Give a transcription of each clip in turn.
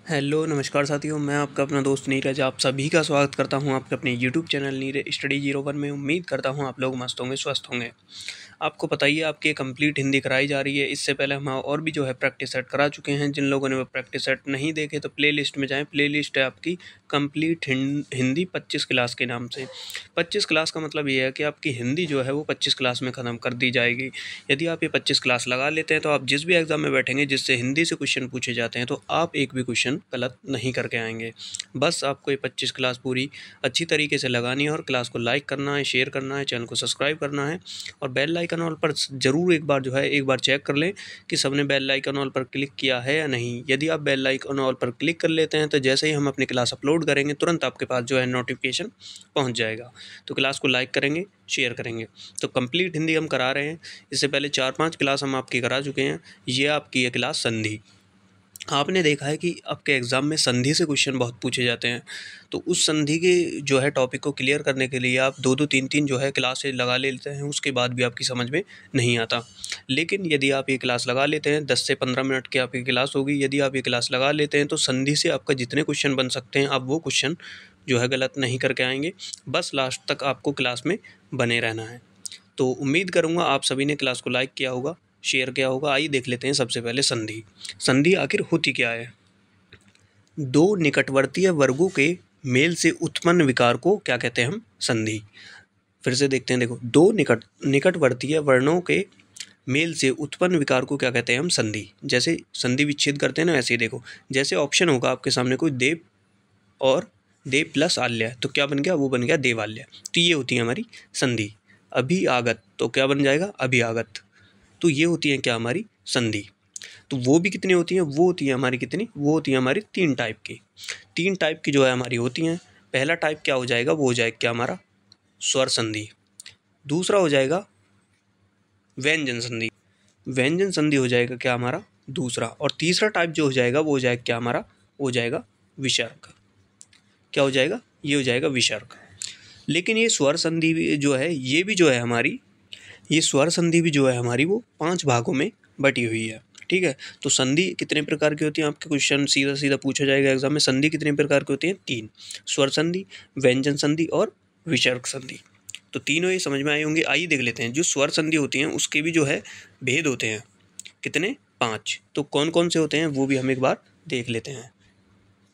Hello नमस्कार साथियों, मैं आपका अपना दोस्त नीरज आप सभी का स्वागत करता हूं आपके अपने यूट्यूब चैनल नीरज स्टडी 01 में। उम्मीद करता हूं आप लोग मस्त होंगे, स्वस्थ होंगे। आपको पता ही है आपकी कंप्लीट हिंदी कराई जा रही है। इससे पहले हम और भी जो है प्रैक्टिस सेट करा चुके हैं। जिन लोगों ने वो प्रैक्टिस सेट नहीं देखे तो प्लेलिस्ट में जाएं। प्लेलिस्ट है आपकी कंप्लीट हिंदी 25 क्लास के नाम से। 25 क्लास का मतलब ये है कि आपकी हिंदी जो है वो 25 क्लास में ख़त्म कर दी जाएगी। यदि आप ये 25 क्लास लगा लेते हैं तो आप जिस भी एग्ज़ाम में बैठेंगे जिससे हिंदी से क्वेश्चन पूछे जाते हैं तो आप एक भी क्वेश्चन गलत नहीं करके आएंगे। बस आपको ये 25 क्लास पूरी अच्छी तरीके से लगानी है और क्लास को लाइक करना है, शेयर करना है, चैनल को सब्सक्राइब करना है और बेल आइकन ऑल पर ज़रूर एक बार चेक कर लें कि सबने बेल आइकन ऑल पर क्लिक किया है या नहीं। यदि आप बेल आइकन ऑल पर क्लिक कर लेते हैं तो जैसे ही हम अपनी क्लास अपलोड करेंगे तुरंत आपके पास जो है नोटिफिकेशन पहुंच जाएगा। तो क्लास को लाइक करेंगे, शेयर करेंगे। तो कंप्लीट हिंदी हम करा रहे हैं। इससे पहले 4-5 क्लास हम आपकी करा चुके हैं। ये आपकी है क्लास संधि। आपने देखा है कि आपके एग्ज़ाम में संधि से क्वेश्चन बहुत पूछे जाते हैं। तो उस संधि के जो है टॉपिक को क्लियर करने के लिए आप 2-2 3-3 जो है क्लासेज लगा लेते हैं, उसके बाद भी आपकी समझ में नहीं आता। लेकिन यदि आप ये क्लास लगा लेते हैं, 10 से 15 मिनट की आपकी क्लास होगी। यदि आप ये क्लास लगा लेते हैं तो संधि से आपका जितने क्वेश्चन बन सकते हैं आप वो क्वेश्चन जो है गलत नहीं करके आएंगे। बस लास्ट तक आपको क्लास में बने रहना है। तो उम्मीद करूँगा आप सभी ने क्लास को लाइक किया होगा, शेयर किया होगा। आइए देख लेते हैं सबसे पहले संधि। संधि आखिर होती क्या है? दो निकटवर्तीय वर्गों के मेल से उत्पन्न विकार को क्या कहते हैं हम? संधि। फिर से देखते हैं, देखो, दो निकटवर्तीय वर्णों के मेल से उत्पन्न विकार को क्या कहते हैं हम? संधि। जैसे संधि विच्छेद करते हैं ना, वैसे ही देखो, जैसे ऑप्शन होगा आपके सामने कोई देव और देव प्लस आल्य, तो क्या बन गया? वो बन गया देवाल्य। तो ये होती है हमारी संधि। अभी आगत, तो क्या बन जाएगा? अभी आगत। तो ये होती है क्या? हमारी संधि। तो वो भी कितनी होती हैं? वो होती है हमारी कितनी? वो होती है हमारी 3 टाइप की। 3 टाइप की जो है हमारी होती हैं। पहला टाइप क्या हो जाएगा? वो हो जाएगा क्या हमारा? स्वर संधि। दूसरा हो जाएगा व्यंजन संधि। व्यंजन संधि हो जाएगा क्या हमारा? दूसरा। और तीसरा टाइप जो हो जाएगा वो हो जाएगा क्या हमारा? वो हो जाएगा विसर्ग। क्या हो जाएगा? ये हो जाएगा विसर्ग। लेकिन ये स्वर संधि भी जो है, ये भी जो है हमारी, ये स्वर संधि भी जो है हमारी वो 5 भागों में बटी हुई है। ठीक है। तो संधि कितने प्रकार की होती है? आपके क्वेश्चन सीधा सीधा पूछा जाएगा एग्जाम में। संधि कितने प्रकार की होती है? 3। स्वर संधि, व्यंजन संधि और विसर्ग संधि। तो तीनों ये समझ में आए होंगे। आइए देख लेते हैं। जो स्वर संधि होती हैं उसके भी जो है भेद होते हैं। कितने? 5। तो कौन कौन से होते हैं वो भी हम एक बार देख लेते हैं।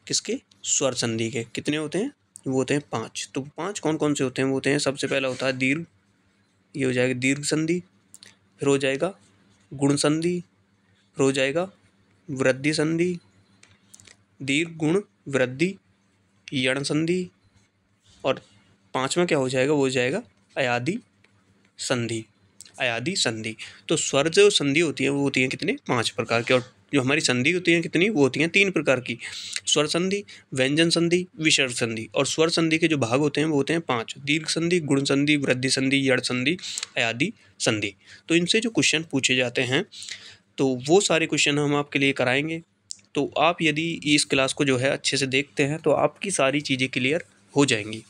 किसके? स्वर संधि के। कितने होते हैं? वो होते हैं 5। तो 5 कौन कौन से होते हैं? वो होते हैं, सबसे पहला होता है दीर्घ, ये हो जाएगा दीर्घ संधि। फिर हो जाएगा गुण संधि। फिर हो जाएगा वृद्धि संधि, दीर्घ गुण वृद्धि, यण संधि। और 5वां क्या हो जाएगा? वो हो जाएगा अयादि संधि। अयादि संधि। तो स्वर जो संधि होती है वो होती है कितने? 5 प्रकार की। और जो हमारी संधि होती है कितनी? वो होती हैं 3 प्रकार की। स्वर संधि, व्यंजन संधि, विसर्ग संधि। और स्वर संधि के जो भाग होते हैं वो होते हैं 5। दीर्घ संधि, गुण संधि, वृद्धि संधि, यण संधि, अयादि संधि। तो इनसे जो क्वेश्चन पूछे जाते हैं तो वो सारे क्वेश्चन हम आपके लिए कराएंगे। तो आप यदि इस क्लास को जो है अच्छे से देखते हैं तो आपकी सारी चीज़ें क्लियर हो जाएंगी।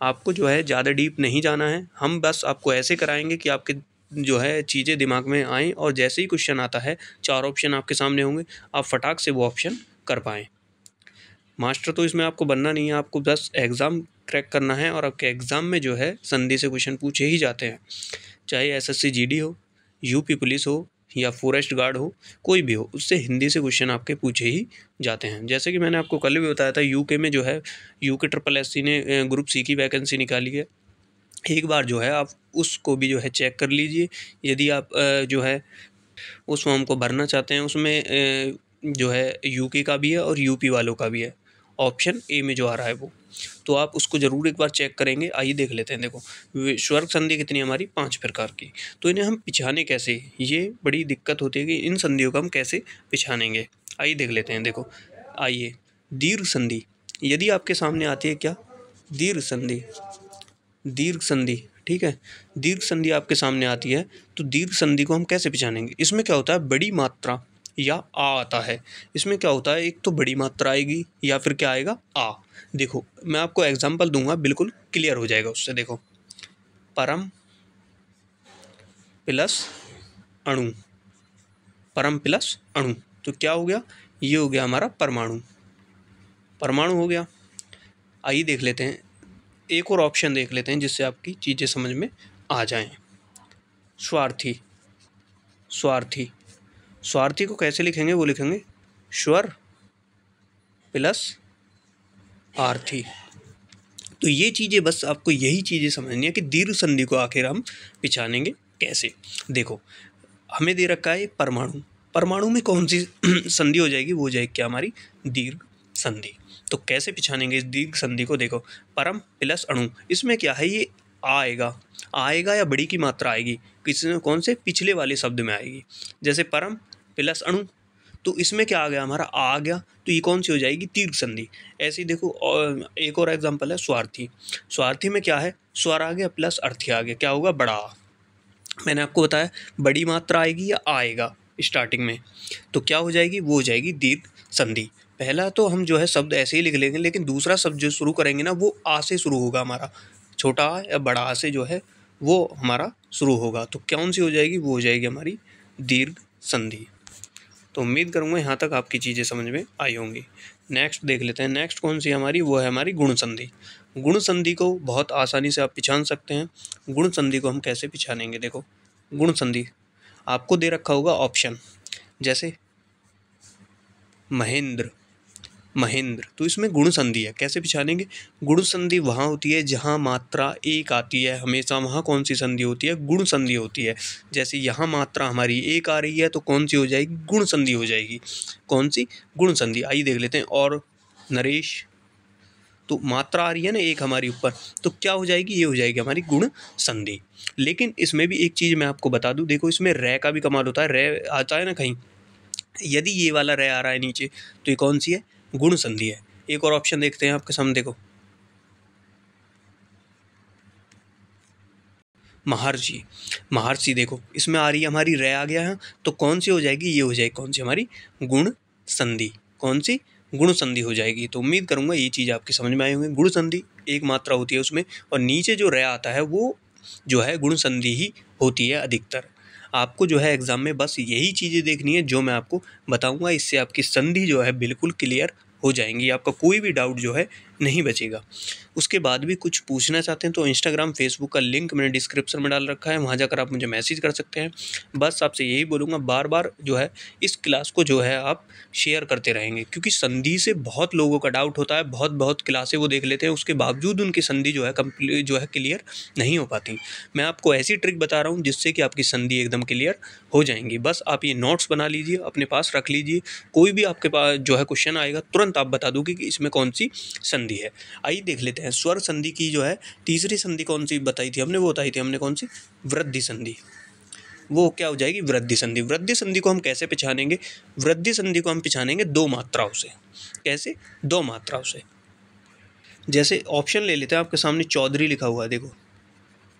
आपको जो है ज़्यादा डीप नहीं जाना है। हम बस आपको ऐसे कराएंगे कि आपके जो है चीज़ें दिमाग में आएँ और जैसे ही क्वेश्चन आता है 4 ऑप्शन आपके सामने होंगे, आप फटाक से वो ऑप्शन कर पाएँ। मास्टर तो इसमें आपको बनना नहीं है, आपको बस एग्ज़ाम क्रैक करना है। और आपके एग्ज़ाम में जो है संधि से क्वेश्चन पूछे ही जाते हैं। चाहे एसएससी जीडी हो, यूपी पुलिस हो या फॉरेस्ट गार्ड हो, कोई भी हो, उससे हिंदी से क्वेश्चन आपके पूछे ही जाते हैं। जैसे कि मैंने आपको कल भी बताया था, यूके में जो है यूके ट्रिपल एससी ने ग्रुप सी की वैकेंसी निकाली है। एक बार जो है आप उसको भी जो है चेक कर लीजिए। यदि आप जो है उस फॉर्म को भरना चाहते हैं, उसमें जो है यूके का भी है और यूपी वालों का भी है। ऑप्शन ए में जो आ रहा है वो, तो आप उसको ज़रूर एक बार चेक करेंगे। आइए देख लेते हैं। देखो, स्वर संधि कितनी हमारी? 5 प्रकार की। तो इन्हें हम पिछाने कैसे? ये बड़ी दिक्कत होती है कि इन संधियों को हम कैसे पिछानेंगे। आइए देख लेते हैं। देखो, आइए, दीर्घ संधि यदि आपके सामने आती है, क्या? दीर्घ संधि। दीर्घ संधि, ठीक है। दीर्घ संधि आपके सामने आती है तो दीर्घ संधि को हम कैसे पहचानेंगे? इसमें क्या होता है? बड़ी मात्रा या आ आता है। इसमें क्या होता है? एक तो बड़ी मात्रा आएगी या फिर क्या आएगा? आ। देखो, मैं आपको एग्जांपल दूंगा, बिल्कुल क्लियर हो जाएगा उससे। देखो, परम प्लस अणु, परम प्लस अणु, तो क्या हो गया? ये हो गया हमारा परमाणु। परमाणु हो गया। आइए देख लेते हैं, एक और ऑप्शन देख लेते हैं जिससे आपकी चीज़ें समझ में आ जाएं। स्वार्थी। स्वार्थी, स्वार्थी को कैसे लिखेंगे? वो लिखेंगे स्वर प्लस आर्थी। तो ये चीज़ें बस आपको यही चीज़ें समझनी है कि दीर्घ संधि को आखिर हम पहचानेंगे कैसे। देखो, हमें दे रखा है परमाणु। परमाणु में कौन सी संधि हो जाएगी? वो हो जाएगी क्या? हमारी दीर्घ संधि। तो कैसे पहचानेंगे इस दीर्घ संधि को? देखो, परम प्लस अणु, इसमें क्या है? ये आएगा, आएगा या बड़ी की मात्रा आएगी, किसी कौन से पिछले वाले शब्द में आएगी। जैसे परम प्लस अणु, तो इसमें क्या आ गया? हमारा आ गया, तो ये कौन सी हो जाएगी? दीर्घ संधि। ऐसे ही देखो, और एक और एग्जांपल है स्वार्थी। स्वार्थी में क्या है? स्वर आ गया प्लस अर्थी आ गया, क्या होगा? बड़ा। मैंने आपको बताया बड़ी मात्रा आएगी या आएगा स्टार्टिंग में, तो क्या हो जाएगी? वो हो जाएगी दीर्घ संधि। पहला तो हम जो है शब्द ऐसे ही लिख लेंगे, लेकिन दूसरा शब्द जो शुरू करेंगे ना, वो आ से शुरू होगा हमारा। छोटा आ या बड़ा आ से जो है वो हमारा शुरू होगा, तो कौन सी हो जाएगी? वो हो जाएगी हमारी दीर्घ संधि। तो उम्मीद करूँगा यहाँ तक आपकी चीज़ें समझ में आई होंगी। नेक्स्ट देख लेते हैं, नेक्स्ट कौन सी हमारी? वो है हमारी गुण संधि। गुण संधि को बहुत आसानी से आप पहचान सकते हैं। गुण संधि को हम कैसे पहचानेंगे? देखो, गुण संधि आपको दे रखा होगा ऑप्शन, जैसे महेंद्र, महेंद्र, तो इसमें गुण संधि है। कैसे पहचानेंगे? गुण संधि वहाँ होती है जहाँ मात्रा एक आती है, हमेशा वहाँ कौन सी संधि होती है? गुण संधि होती है। जैसे यहाँ मात्रा हमारी एक आ रही है, तो कौन सी हो जाएगी? गुण संधि हो जाएगी। कौन सी? गुण संधि। आइए देख लेते हैं। और नरेश, तो मात्रा आ रही है ना एक हमारी ऊपर, तो क्या हो जाएगी? ये हो जाएगी हमारी गुण संधि। लेकिन इसमें भी एक चीज़ मैं आपको बता दूं, देखो इसमें रे का भी कमाल होता है। रे आता है ना कहीं, यदि ये वाला रे आ रहा है नीचे, तो ये कौन सी है? गुण संधि है। एक और ऑप्शन देखते हैं आपके सामने, देखो महर्षि। महर्षि देखो, इसमें आ रही है हमारी रे आ गया है, तो कौन सी हो जाएगी? ये हो जाएगी कौन सी? हमारी गुण संधि। कौन सी? गुण संधि हो जाएगी। तो उम्मीद करूंगा ये चीज़ आपकी समझ में आई होंगी। गुण संधि एक मात्रा होती है उसमें, और नीचे जो रे आता है वो जो है गुण संधि ही होती है अधिकतर। आपको जो है एग्जाम में बस यही चीज़ें देखनी है जो मैं आपको बताऊंगा, इससे आपकी संधि जो है बिल्कुल क्लियर हो जाएंगी, आपका कोई भी डाउट जो है नहीं बचेगा। उसके बाद भी कुछ पूछना चाहते हैं तो इंस्टाग्राम फेसबुक का लिंक मैंने डिस्क्रिप्शन में डाल रखा है, वहाँ जाकर आप मुझे मैसेज कर सकते हैं। बस आपसे यही बोलूँगा, बार बार जो है इस क्लास को जो है आप शेयर करते रहेंगे, क्योंकि संधि से बहुत लोगों का डाउट होता है। बहुत बहुत क्लासें वो देख लेते हैं, उसके बावजूद उनकी संधि जो है कंप्लीट जो है क्लियर नहीं हो पाती। मैं आपको ऐसी ट्रिक बता रहा हूँ जिससे कि आपकी संधि एकदम क्लियर हो जाएंगी। बस आप ये नोट्स बना लीजिए, अपने पास रख लीजिए, कोई भी आपके पास जो है क्वेश्चन आएगा तुरंत आप बता दोगे कि इसमें कौन सी संधि है। आइए देख लेते हैं, स्वर संधि की जो है तीसरी संधि कौन सी बताई थी हमने? वो बताई थी हमने कौन सी? वृद्धि संधि। वो क्या हो जाएगी? वृद्धि संधि। वृद्धि संधि को हम कैसे पहचानेंगे? वृद्धि संधि को हम पहचानेंगे दो मात्राओं से। कैसे? दो मात्राओं से। जैसे ऑप्शन ले लेते हैं, आपके सामने चौधरी लिखा हुआ है, देखो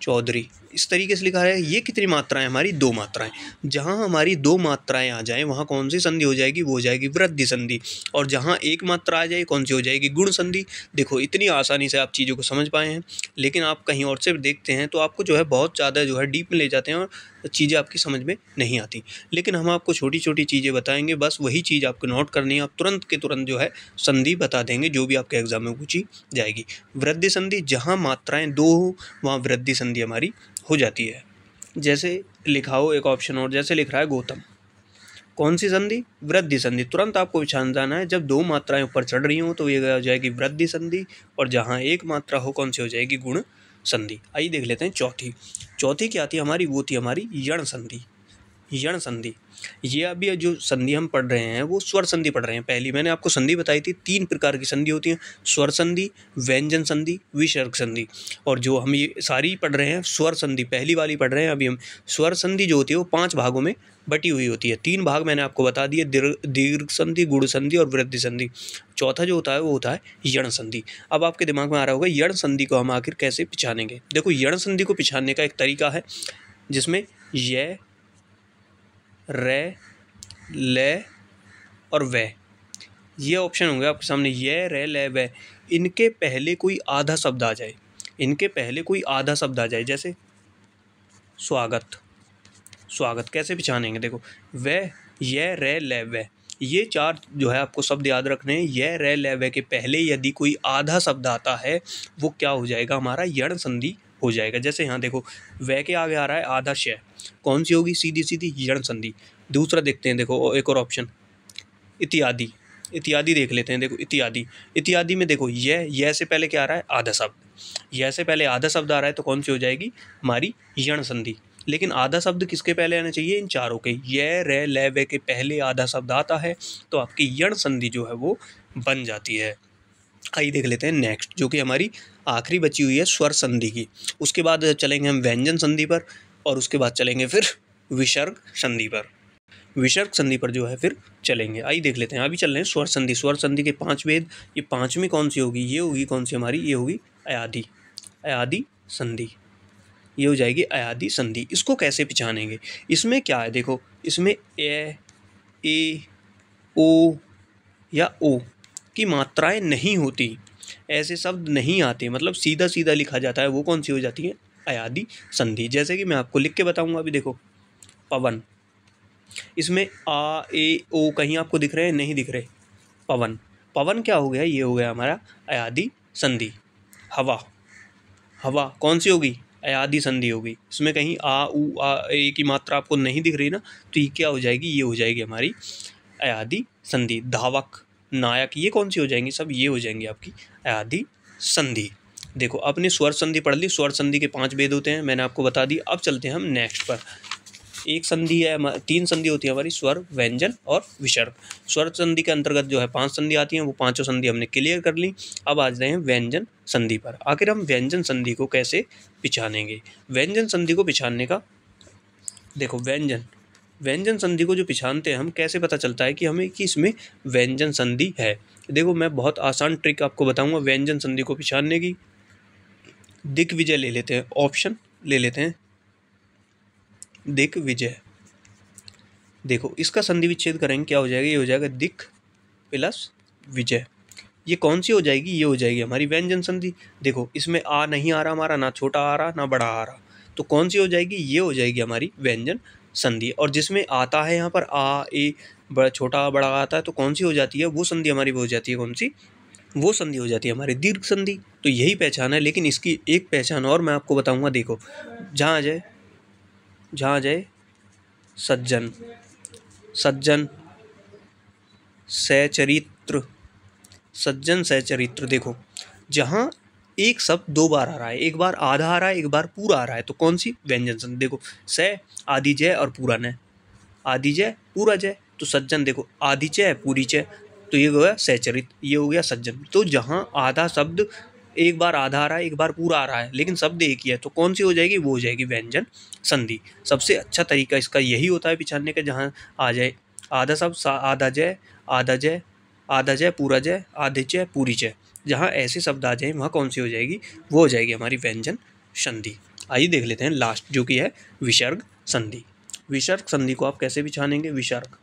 चौधरी, इस तरीके से लिखा है। ये कितनी मात्राएं? हमारी दो मात्राएं। जहां हमारी दो मात्राएं आ जाएं वहां कौन सी संधि हो जाएगी? वो हो जाएगी वृद्धि संधि। और जहां एक मात्रा आ जाए कौन सी हो जाएगी? गुण संधि। देखो इतनी आसानी से आप चीज़ों को समझ पाए हैं, लेकिन आप कहीं और से देखते हैं तो आपको जो है बहुत ज़्यादा जो है डीप में ले जाते हैं और चीज़ें आपकी समझ में नहीं आती। लेकिन हम आपको छोटी छोटी चीज़ें बताएंगे, बस वही चीज़ आपको नोट करनी है, आप तुरंत के तुरंत जो है संधि बता देंगे जो भी आपके एग्जाम में पूछी जाएगी। वृद्धि संधि, जहाँ मात्राएं दो हो वहाँ वृद्धि संधि हमारी हो जाती है। जैसे लिखा हो एक ऑप्शन और, जैसे लिख रहा है गौतम, कौन सी संधि? वृद्धि संधि। तुरंत आपको पहचान जाना है, जब दो मात्राएं ऊपर चढ़ रही हो तो ये हो जाएगी वृद्धि संधि, और जहाँ एक मात्रा हो कौन सी हो जाएगी? गुण संधि। आइए देख लेते हैं चौथी। चौथी क्या थी हमारी? वो थी हमारी यण संधि। यण संधि, ये अभी जो संधि हम पढ़ रहे हैं वो स्वर संधि पढ़ रहे हैं। पहली मैंने आपको संधि बताई थी, तीन प्रकार की संधि होती हैं, स्वर संधि, व्यंजन संधि, विसर्ग संधि। और जो हम ये सारी पढ़ रहे हैं स्वर संधि पहली वाली पढ़ रहे हैं अभी हम। स्वर संधि जो होती है वो 5 भागों में बटी हुई होती है। 3 भाग मैंने आपको बता दिए, दीर्घ संधि, गुण संधि और वृद्धि संधि। चौथा जो होता है वो होता है यण संधि। अब आपके दिमाग में आ रहा होगा यण संधि को हम आखिर कैसे पहचानेंगे? देखो यण संधि को पहचानने का एक तरीका है जिसमें य, रे, ले और वे, ये ऑप्शन होंगे आपके सामने। ये, रे, ले, वे, इनके पहले कोई आधा शब्द आ जाए, इनके पहले कोई आधा शब्द आ जाए, जैसे स्वागत। स्वागत कैसे पहचानेंगे? देखो वे, ये, रे, ले, वे, ये 4 जो है आपको शब्द याद रखने हैं। य, रे, ल, व के पहले यदि कोई आधा शब्द आता है वो क्या हो जाएगा, हमारा यण संधि हो जाएगा। जैसे यहाँ देखो व के आगे आ रहा है आधा श, कौन सी होगी, सीधी सीधी यण संधि। दूसरा देखते हैं, देखो एक और ऑप्शन इत्यादि, इत्यादि देख लेते हैं। देखो इत्यादि, इत्यादि में देखो य से पहले क्या आ रहा है, आधा शब्द। य से पहले आधा शब्द आ रहा है तो कौन सी हो जाएगी, हमारी यण संधि। लेकिन आधा शब्द किसके पहले आना चाहिए, इन चारों के। य, रे, ल, व के पहले आधा शब्द आता है तो आपकी यण संधि जो है वो बन जाती है। आइए देख लेते हैं नेक्स्ट, जो कि हमारी आखिरी बची हुई है स्वर संधि की। उसके बाद चलेंगे हम व्यंजन संधि पर, और उसके बाद चलेंगे फिर विसर्ग संधि पर। विसर्ग संधि पर जो है फिर चलेंगे। आइए देख लेते हैं। अभी चल रहे हैं स्वर संधि। स्वर संधि के 5 भेद। ये 5वीं कौन सी होगी, ये होगी कौन सी हमारी, ये होगी अयादि, अयादि संधि। ये हो जाएगी अयादि संधि। इसको कैसे पहचानेंगे, इसमें क्या है, देखो इसमें ए, ओ या ओ की मात्राएं नहीं होती, ऐसे शब्द नहीं आते, मतलब सीधा सीधा लिखा जाता है, वो कौन सी हो जाती है, अयादि संधि। जैसे कि मैं आपको लिख के बताऊंगा। अभी देखो पवन, इसमें आ, ए, ओ कहीं आपको दिख रहे हैं, नहीं दिख रहे। पवन, पवन क्या हो गया, ये हो गया हमारा अयादि संधि। हवा, हवा कौन सी होगी, अयादि संधि होगी। इसमें कहीं आ, उ, आ, ए की मात्रा आपको नहीं दिख रही ना, तो ये क्या हो जाएगी, ये हो जाएगी हमारी अयादि संधि। धावक, नायक, ये कौन सी हो जाएंगी, सब ये हो जाएंगी आपकी अयादि संधि। देखो अपने स्वर संधि पढ़ ली। स्वर संधि के 5 भेद होते हैं, मैंने आपको बता दी। अब चलते हैं हम नेक्स्ट पर। एक संधि है, 3 संधि होती है हमारी, स्वर, व्यंजन और विसर्ग। स्वर संधि के अंतर्गत जो है 5 संधि आती हैं, वो 5 संधि हमने क्लियर कर ली। अब आ जाते हैं व्यंजन संधि पर। आखिर हम व्यंजन संधि को कैसे पहचानेंगे। व्यंजन संधि को पहचानने का, देखो व्यंजन संधि को जो पहचानते हैं हम, कैसे पता चलता है कि हमें कि इसमें व्यंजन संधि है। देखो मैं बहुत आसान ट्रिक आपको बताऊंगा व्यंजन संधि को पहचानने की। दिग्विजय ले लेते हैं, ऑप्शन ले लेते हैं दिग्विजय। देखो इसका संधि विच्छेद करेंगे, क्या हो जाएगा, ये हो जाएगा दिक प्लस विजय। ये कौन सी हो जाएगी, ये हो जाएगी हमारी व्यंजन संधि। देखो इसमें आ नहीं आ रहा हमारा, ना छोटा आ रहा ना बड़ा आ रहा, तो कौन सी हो जाएगी, ये हो जाएगी हमारी व्यंजन संधि। और जिसमें आता है यहाँ पर आ, ए, बड़ा छोटा बड़ा आता है, तो कौन सी हो जाती है, वो संधि हमारी वो हो जाती है, कौन सी, वो संधि हो जाती है हमारी दीर्घ संधि। तो यही पहचान है। लेकिन इसकी एक पहचान और मैं आपको बताऊंगा। देखो जहाँ आ जाए सज्जन, सज्जन सचरित्र, सज्जन सचरित्र। देखो जहाँ एक शब्द 2 बार आ रहा है, एक बार आधा आ रहा है, एक बार पूरा आ रहा है, तो कौन सी, व्यंजन संधि। देखो स, आदि जय और पूरा न, आदि जय पूरा जय, तो सज्जन। देखो आदि जय पूरी जय, तो ये हो गया सचरित, ये हो गया सज्जन। तो जहाँ आधा शब्द एक बार आधा आ रहा है, एक बार पूरा आ रहा है, लेकिन शब्द एक ही है, तो कौन सी हो जाएगी, वो हो जाएगी व्यंजन संधि। सबसे अच्छा तरीका इसका यही होता है पहचानने का, जहाँ आ जाए आधा शब्द, आधा जय, आधा जय, आधा जय पूरा जय, आधे जय पूरी जय, जहाँ ऐसे शब्द आ जाए वहाँ कौन सी हो जाएगी, वो हो जाएगी हमारी व्यंजन संधि। आइए देख लेते हैं लास्ट, जो कि है विसर्ग संधि। विसर्ग संधि को आप कैसे पहचानेंगे। विसर्ग,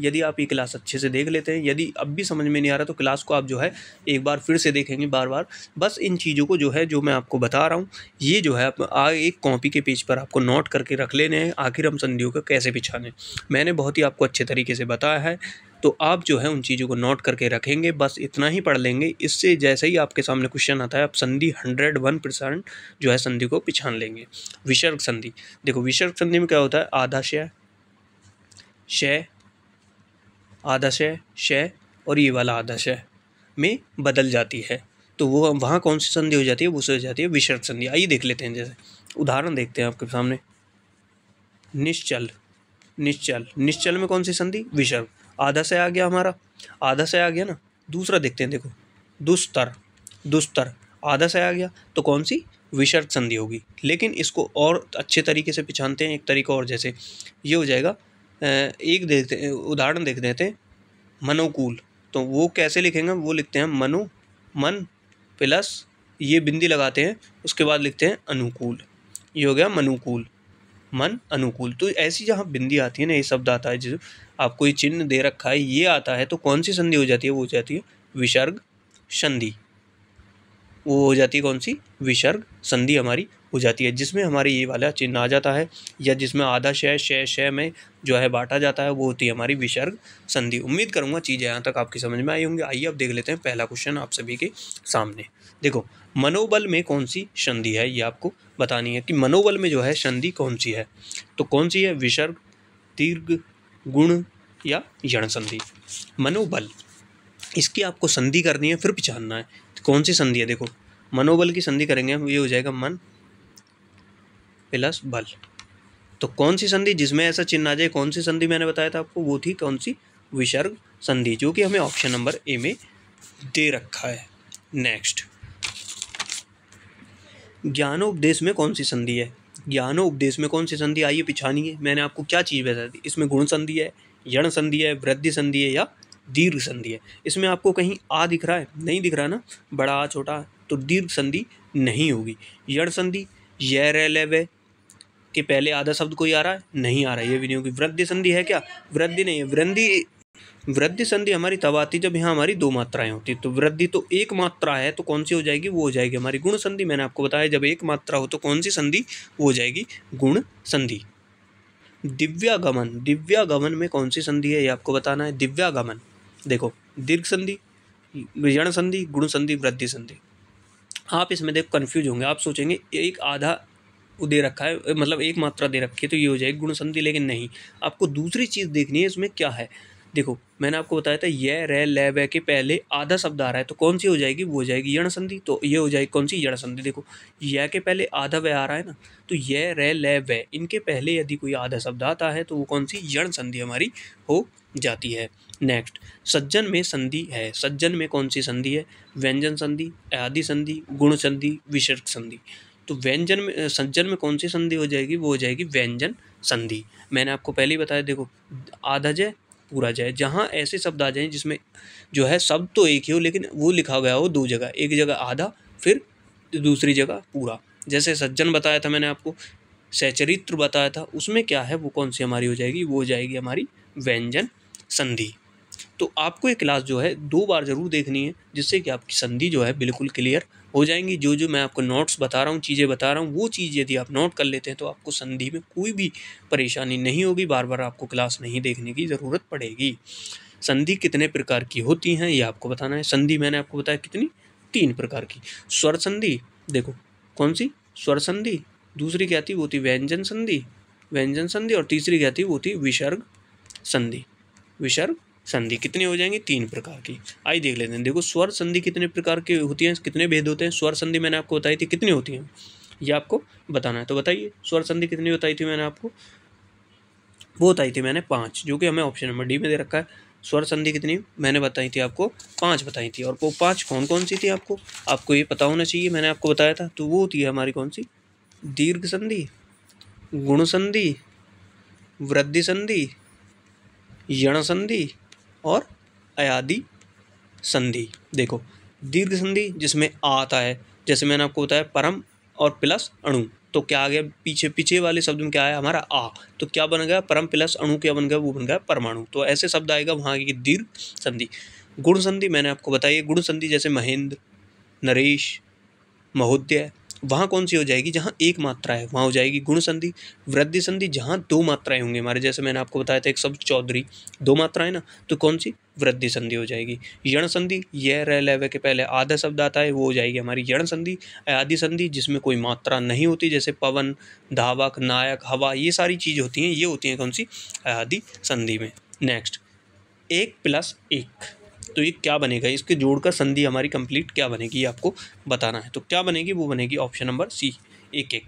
यदि आप ये क्लास अच्छे से देख लेते हैं, यदि अब भी समझ में नहीं आ रहा तो क्लास को आप जो है एक बार फिर से देखेंगे, बार बार। बस इन चीज़ों को जो है, जो मैं आपको बता रहा हूँ, ये जो है एक कॉपी के पेज पर आपको नोट करके रख लेने हैं। आखिर हम संधियों को कैसे पहचानें, मैंने बहुत ही आपको अच्छे तरीके से बताया है, तो आप जो है उन चीज़ों को नोट करके रखेंगे। बस इतना ही पढ़ लेंगे। इससे जैसे ही आपके सामने क्वेश्चन आता है, आप संधि 101% जो है संधि को पहचान लेंगे। विसर्ग संधि, देखो विसर्ग संधि में क्या होता है, आधा शय, आधा शय और ये वाला आधा शय में बदल जाती है, तो वो वहाँ कौन सी संधि हो जाती है, वो हो जाती है विसर्ग संधि। आइए देख लेते हैं, जैसे उदाहरण देखते हैं आपके सामने। निश्चल, निश्चल, निश्चल में कौन सी संधि, विसर्ग। आधा से आ गया हमारा, आधा से आ गया ना। दूसरा देखते हैं, देखो दुस्तर, दुस्तर आधा से आ गया, तो कौन सी, विसर्ग संधि होगी। लेकिन इसको और अच्छे तरीके से पहचानते हैं, एक तरीका और, जैसे ये हो जाएगा, एक देखते उदाहरण देख देते हैं, मनोकूल। तो वो कैसे लिखेंगे, वो लिखते हैं मनु, मन प्लस ये बिंदी लगाते हैं, उसके बाद लिखते हैं अनुकूल, ये हो गया मनुकूल, मन अनुकूल। तो ऐसी जहाँ बिंदी आती है ना, ये शब्द आता है, जो आपको ये चिन्ह दे रखा है, ये आता है, तो कौन सी संधि हो जाती है, वो हो जाती है विसर्ग संधि। वो हो जाती है कौन सी, विसर्ग संधि हमारी हो जाती है, जिसमें हमारी ये वाला चिन्ह आ जाता है, या जिसमें आधा शय शय शय में जो है बांटा जाता है, वो होती है हमारी विसर्ग संधि। उम्मीद करूंगा चीज़ें यहाँ तक आपकी समझ में आई होंगी। आइए अब देख लेते हैं पहला क्वेश्चन आप सभी के सामने। देखो, मनोबल में कौन सी संधि है, ये आपको बतानी है कि मनोबल में जो है संधि कौन सी है। तो कौन सी है, विसर्ग, दीर्घ, गुण या यण संधि। मनोबल, इसकी आपको संधि करनी है, फिर पहचानना है तो कौन सी संधि है। देखो, मनोबल की संधि करेंगे हम, ये हो जाएगा मन प्लस बल। तो कौन सी संधि जिसमें ऐसा चिन्ह आ जाए, कौन सी संधि मैंने बताया था आपको, वो थी कौन सी, विसर्ग संधि, जो कि हमें ऑप्शन नंबर ए में दे रखा है। नेक्स्ट, ज्ञानोपदेश में कौन सी संधि है। ज्ञानोपदेश में कौन सी संधि, आइए पिछानी है। मैंने आपको क्या चीज़ बता दी, इसमें गुण संधि है, यण संधि है, वृद्धि संधि है या दीर्घ संधि है। इसमें आपको कहीं आ दिख रहा है, नहीं दिख रहा ना, बड़ा आ छोटा, तो दीर्घ संधि नहीं होगी। यण संधि, य रे ले वे के पहले आधा शब्द कोई आ रहा है, नहीं आ रहा है, ये भी नहीं होगी। वृद्धि संधि है क्या, वृद्धि नहीं है। वृद्धि संधि हमारी तब आती जब यहाँ हमारी दो मात्राएं होती, तो वृद्धि तो एक मात्रा है, तो कौन सी हो जाएगी, वो हो जाएगी हमारी गुण संधि। मैंने आपको बताया जब एक मात्रा हो तो कौन सी संधि, वो हो जाएगी गुण संधि। दिव्यागमन, दिव्यागमन में कौन सी संधि है, ये आपको बताना है। दिव्यागमन, देखो, दीर्घ संधि, यण संधि, गुण संधि, वृद्धि संधि। आप इसमें देख कंफ्यूज होंगे, आप सोचेंगे एक आधा दे रखा है, मतलब एक मात्रा दे रखी है, तो ये हो जाएगी गुण संधि, लेकिन नहीं, आपको दूसरी चीज़ देखनी है इसमें क्या है। देखो, मैंने आपको बताया था ये रे ले वे के पहले आधा शब्द आ रहा है, तो कौन सी हो जाएगी, वो हो जाएगी यण संधि। तो ये हो जाएगी कौन सी, यण संधि। देखो, ये के पहले आधा वे आ रहा है ना, तो ये रे ले वे, इनके पहले यदि कोई आधा शब्द आता है तो वो कौन सी, यण संधि हमारी हो जाती है। नेक्स्ट, सज्जन में संधि है। सज्जन में कौन सी संधि है, व्यंजन संधि, आदि संधि, गुण संधि, विसर्ग संधि। तो व्यंजन में, सज्जन में कौन सी संधि हो जाएगी, वो हो जाएगी व्यंजन संधि। मैंने आपको पहले ही बताया, देखो, आधा जय पूरा जय, जहाँ ऐसे शब्द आ जाएं जिसमें जो है शब्द तो एक ही हो लेकिन वो लिखा गया हो दो जगह, एक जगह आधा फिर दूसरी जगह पूरा। जैसे सज्जन बताया था मैंने आपको, सचरित्र बताया था, उसमें क्या है, वो कौन सी हमारी हो जाएगी, वो हो जाएगी हमारी व्यंजन संधि। तो आपको ये क्लास जो है 2 बार ज़रूर देखनी है, जिससे कि आपकी संधि जो है बिल्कुल क्लियर हो जाएंगी। जो जो मैं आपको नोट्स बता रहा हूँ, चीज़ें बता रहा हूँ, वो चीज़ यदि आप नोट कर लेते हैं तो आपको संधि में कोई भी परेशानी नहीं होगी, बार बार आपको क्लास नहीं देखने की ज़रूरत पड़ेगी। संधि कितने प्रकार की होती हैं, ये आपको बताना है। संधि मैंने आपको बताया कितनी, 3 प्रकार की। स्वर संधि, देखो कौन सी, स्वर संधि। दूसरी क्या थी, वो थी व्यंजन संधि, व्यंजन संधि। और तीसरी क्या थी, वो थी विसर्ग संधि। विसर्ग संधि कितनी हो जाएंगी, 3 प्रकार की। आइए देख लेते हैं। देखो, स्वर संधि कितने प्रकार की होती हैं, कितने भेद होते हैं। स्वर संधि मैंने आपको बताई थी, कितनी होती हैं ये आपको बताना है। तो बताइए, स्वर संधि कितनी बताई थी मैंने आपको, वो बताई थी मैंने 5, जो कि हमें ऑप्शन नंबर डी में दे रखा है। स्वर संधि कितनी मैंने बताई थी आपको, 5 बताई थी। और वो 5 कौन कौन सी थी आपको ये पता होना चाहिए, मैंने आपको बताया था। तो वो होती है हमारी कौन सी, दीर्घ संधि, गुण संधि, वृद्धि संधि, यण संधि और अयादि संधि। देखो, दीर्घ संधि जिसमें आ आता है, जैसे मैंने आपको बताया परम और प्लस अणु, तो क्या आ गया, पीछे वाले शब्द में क्या आया हमारा आ, तो क्या बन गया, परम प्लस अणु क्या बन गया, वो बन गया परमाणु। तो ऐसे शब्द आएगा वहाँ की दीर्घ संधि। गुण संधि मैंने आपको बताई, गुण संधि जैसे महेंद्र, नरेश, महोदय, वहाँ कौन सी हो जाएगी, जहाँ एक मात्रा है वहाँ हो जाएगी गुण संधि। वृद्धि संधि जहाँ 2 मात्राएं होंगी हमारे, जैसे मैंने आपको बताया था एक शब्द चौधरी, 2 मात्राएं ना, तो कौन सी, वृद्धि संधि हो जाएगी। यण संधि, यह रह लेवे के पहले आधा शब्द आता है, वो हो जाएगी हमारी यण संधि। आदि संधि जिसमें कोई मात्रा नहीं होती, जैसे पवन, धावक, नायक, हवा, ये सारी चीज़ होती हैं, ये होती हैं कौन सी, आदि संधि में। नेक्स्ट, 1+1, तो ये क्या बनेगा, इसके जोड़कर संधि हमारी कंप्लीट क्या बनेगी, ये आपको बताना है। तो क्या बनेगी, वो बनेगी ऑप्शन नंबर सी, 1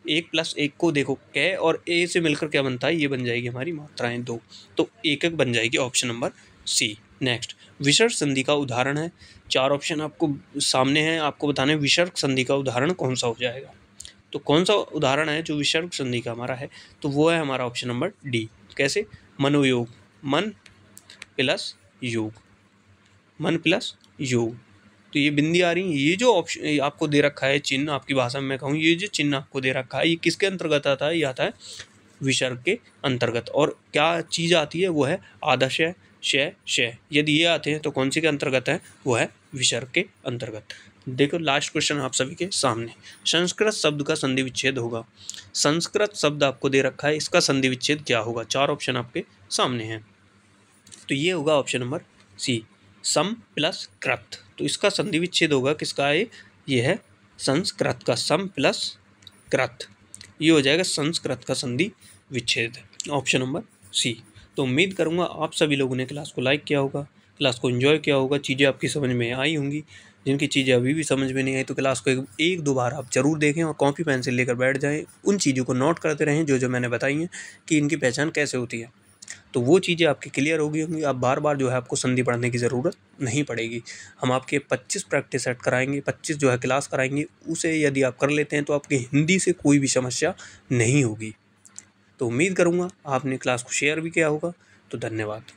1+1 को देखो, कै और ए से मिलकर क्या बनता है, ये बन जाएगी हमारी मात्राएं 2, तो 1 बन जाएगी ऑप्शन नंबर सी। नेक्स्ट, विसर्ग संधि का उदाहरण है। 4 ऑप्शन आपको सामने हैं, आपको बताना है विसर्ग संधि का उदाहरण कौन सा हो जाएगा। तो कौन सा उदाहरण है जो विसर्ग संधि का हमारा है, तो वो है हमारा ऑप्शन नंबर डी। कैसे, मनोयोग, मन प्लस योग, मन प्लस योग। तो ये बिंदी आ रही है, ये जो ऑप्शन आपको दे रखा है चिन्ह, आपकी भाषा में मैं कहूँ, ये जो चिन्ह आपको दे रखा है, ये किसके अंतर्गत आता है, ये आता है विसर्ग के अंतर्गत। और क्या चीज़ आती है, वो है आधाशय, शय, शय। यदि ये आते हैं तो कौन सी के अंतर्गत है, वो है विसर्ग के अंतर्गत। देखो लास्ट क्वेश्चन आप सभी के सामने, संस्कृत शब्द का संधि विच्छेद होगा। संस्कृत शब्द आपको दे रखा है, इसका संधि विच्छेद क्या होगा? 4 ऑप्शन आपके सामने हैं। तो ये होगा ऑप्शन नंबर सी, सम प्लस कृत। तो इसका संधि विच्छेद होगा किसका है? ये है संस्कृत का, सम प्लस कृत, ये हो जाएगा संस्कृत का संधि विच्छेद, ऑप्शन नंबर सी। तो उम्मीद करूंगा आप सभी लोगों ने क्लास को लाइक किया होगा, क्लास को एंजॉय किया होगा, चीज़ें आपकी समझ में आई होंगी। जिनकी चीज़ें अभी भी समझ में नहीं आई तो क्लास को एक दो बार आप जरूर देखें और कॉपी पेंसिल लेकर बैठ जाएं, उन चीज़ों को नोट करते रहें जो जो मैंने बताई हैं कि इनकी पहचान कैसे होती है। तो वो चीज़ें आपकी क्लियर हो गई होंगी, आप बार बार जो है आपको संधि पढ़ने की ज़रूरत नहीं पड़ेगी। हम आपके 25 प्रैक्टिस सेट कराएंगे, 25 जो है क्लास कराएंगे, उसे यदि आप कर लेते हैं तो आपकी हिंदी से कोई भी समस्या नहीं होगी। तो उम्मीद करूँगा आपने क्लास को शेयर भी किया होगा। तो धन्यवाद।